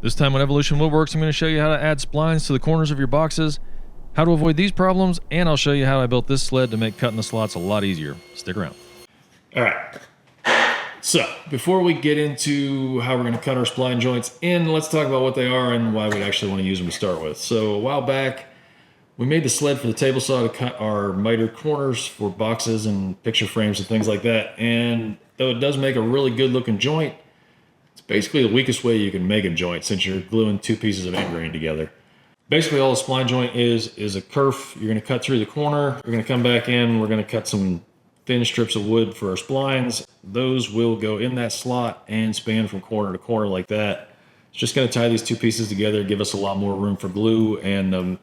This time on Evolution Woodworks, I'm going to show you how to add splines to the corners of your boxes, how to avoid these problems, and I'll show you how I built this sled to make cutting the slots a lot easier. Stick around. All right. So before we get into how we're going to cut our spline joints in, let's talk about what they are and why we'd actually want to use them to start with. So a while back, we made the sled for the table saw to cut our miter corners for boxes and picture frames and things like that. And though it does make a really good looking joint, it's basically the weakest way you can make a joint since you're gluing two pieces of end grain together. Basically all the spline joint is a kerf. You're going to cut through the corner. You're going to come back in. We're going to cut some thin strips of wood for our splines. Those will go in that slot and span from corner to corner like that. It's just going to tie these two pieces together, give us a lot more room for glue, and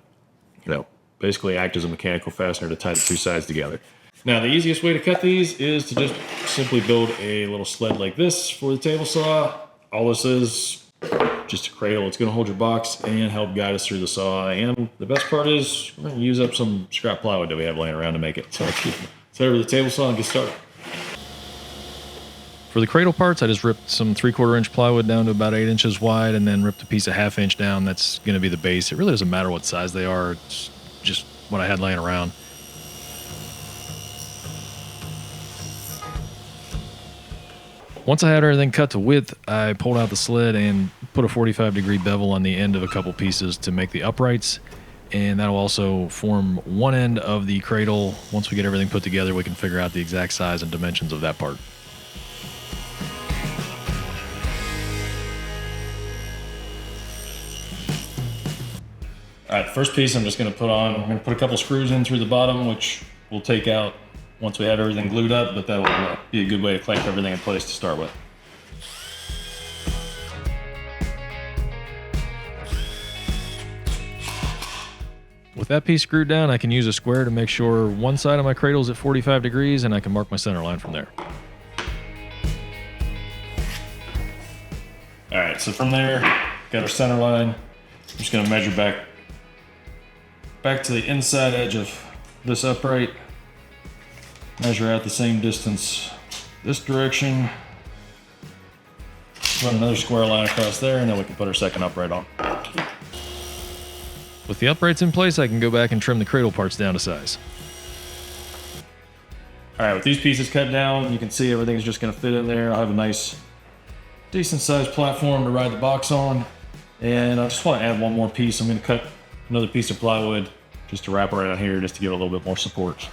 basically act as a mechanical fastener to tie the two sides together. Now the easiest way to cut these is to just simply build a little sled like this for the table saw. All this is just a cradle. It's going to hold your box and help guide us through the saw. And the best part is we're going to use up some scrap plywood that we have laying around to make it. So let's head over to the table saw and get started. For the cradle parts, I just ripped some 3/4 inch plywood down to about 8 inches wide and then ripped a piece of 1/2 inch down. That's going to be the base. It really doesn't matter what size they are. It's just what I had laying around. Once I had everything cut to width, I pulled out the sled and put a 45-degree bevel on the end of a couple pieces to make the uprights. And that'll also form one end of the cradle. Once we get everything put together, we can figure out the exact size and dimensions of that part. All right, the first piece I'm just going to put on, I'm going to put a couple screws in through the bottom, which we'll take out once we have everything glued up, but that will be a good way to clamp everything in place to start with. With that piece screwed down, I can use a square to make sure one side of my cradle is at 45 degrees and I can mark my center line from there. All right, so from there, got our center line. I'm just going to measure back to the inside edge of this upright. Measure out the same distance this direction. Run another square line across there, and then we can put our second upright on. With the uprights in place, I can go back and trim the cradle parts down to size. All right, with these pieces cut down, you can see everything's just going to fit in there. I'll have a nice, decent sized platform to ride the box on. And I just want to add one more piece. I'm going to cut another piece of plywood just to wrap around here just to give it a little bit more support.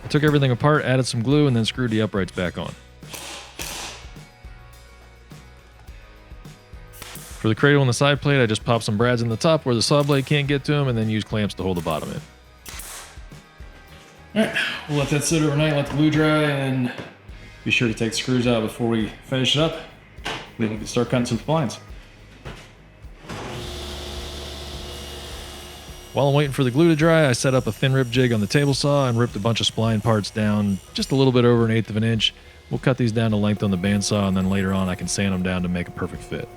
I took everything apart, added some glue, and then screwed the uprights back on. For the cradle and the side plate, I just popped some brads in the top where the saw blade can't get to them, and then use clamps to hold the bottom in. All right, we'll let that sit overnight, let the glue dry, and be sure to take the screws out before we finish it up. Then we can start cutting some splines. While I'm waiting for the glue to dry, I set up a thin rip jig on the table saw and ripped a bunch of spline parts down just a little bit over 1/8 of an inch. We'll cut these down to length on the bandsaw, and then later on I can sand them down to make a perfect fit.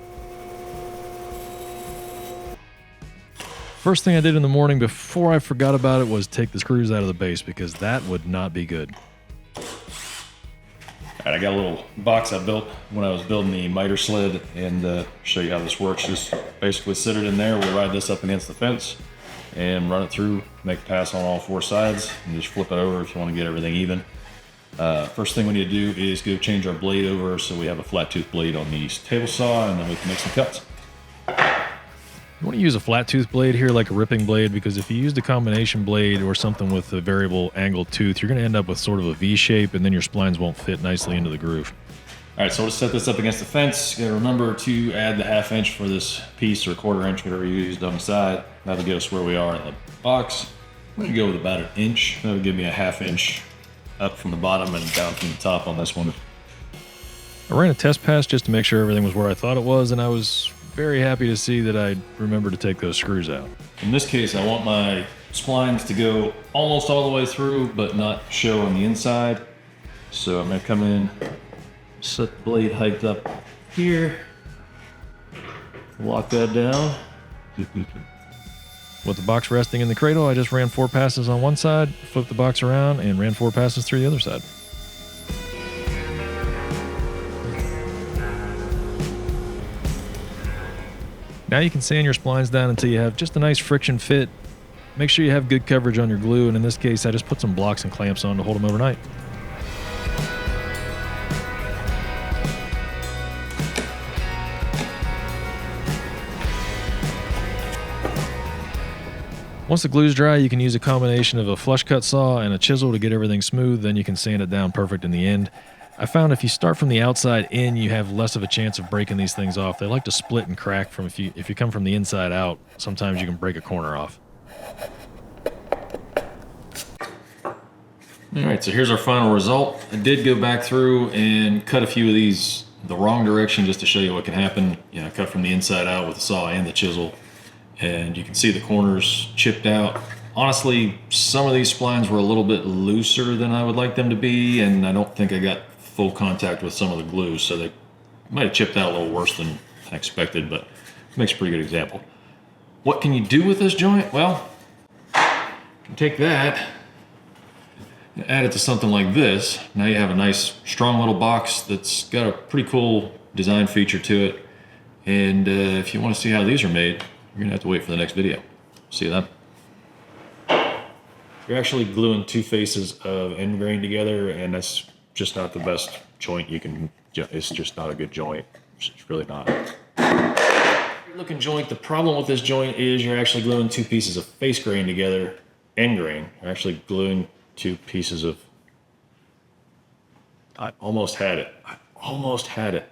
First thing I did in the morning before I forgot about it was take the screws out of the base, because that would not be good. All right, I got a little box I built when I was building the miter sled, and show you how this works. Just basically sit it in there. We'll ride this up against the fence and run it through, make a pass on all 4 sides, and just flip it over if you want to get everything even. First thing we need to do is go change our blade over so we have a flat tooth blade on the table saw, and then we can make some cuts. You want to use a flat tooth blade here, like a ripping blade, because if you used a combination blade or something with a variable angled tooth, you're going to end up with sort of a V shape, and then your splines won't fit nicely into the groove. All right, so we'll set this up against the fence. You gotta remember to add the 1/2 inch for this piece, or 1/4 inch, whatever you used on the side. That'll get us where we are in the box. I'm gonna go with about 1 inch. That'll give me a 1/2 inch up from the bottom and down from the top on this one. I ran a test pass just to make sure everything was where I thought it was, and I was very happy to see that I remembered to take those screws out. In this case, I want my splines to go almost all the way through, but not show on the inside. So I'm gonna come in, set the blade hiked up here, lock that down. With the box resting in the cradle, I just ran 4 passes on one side, flipped the box around, and ran 4 passes through the other side. Now you can sand your splines down until you have just a nice friction fit. Make sure you have good coverage on your glue, and in this case I just put some blocks and clamps on to hold them overnight. Once the glue's dry, you can use a combination of a flush cut saw and a chisel to get everything smooth, then you can sand it down perfect in the end. I found if you start from the outside in, you have less of a chance of breaking these things off. They like to split and crack from if you come from the inside out, sometimes you can break a corner off. All right, so here's our final result. I did go back through and cut a few of these the wrong direction just to show you what can happen. I cut from the inside out with the saw and the chisel, and you can see the corners chipped out. Honestly, some of these splines were a little bit looser than I would like them to be, and I don't think I got full contact with some of the glue, so they might have chipped out a little worse than I expected, but it makes a pretty good example. What can you do with this joint? Well, you can take that, add it to something like this. Now you have a nice strong little box that's got a pretty cool design feature to it. And if you want to see how these are made, you're gonna have to wait for the next video. See you then. You're actually gluing two faces of end grain together, and that's just not the best joint you can. It's just not a good joint. It's really not. Great looking joint. The problem with this joint is you're actually gluing two pieces of face grain together, end grain. You're actually gluing two pieces of. I almost had it.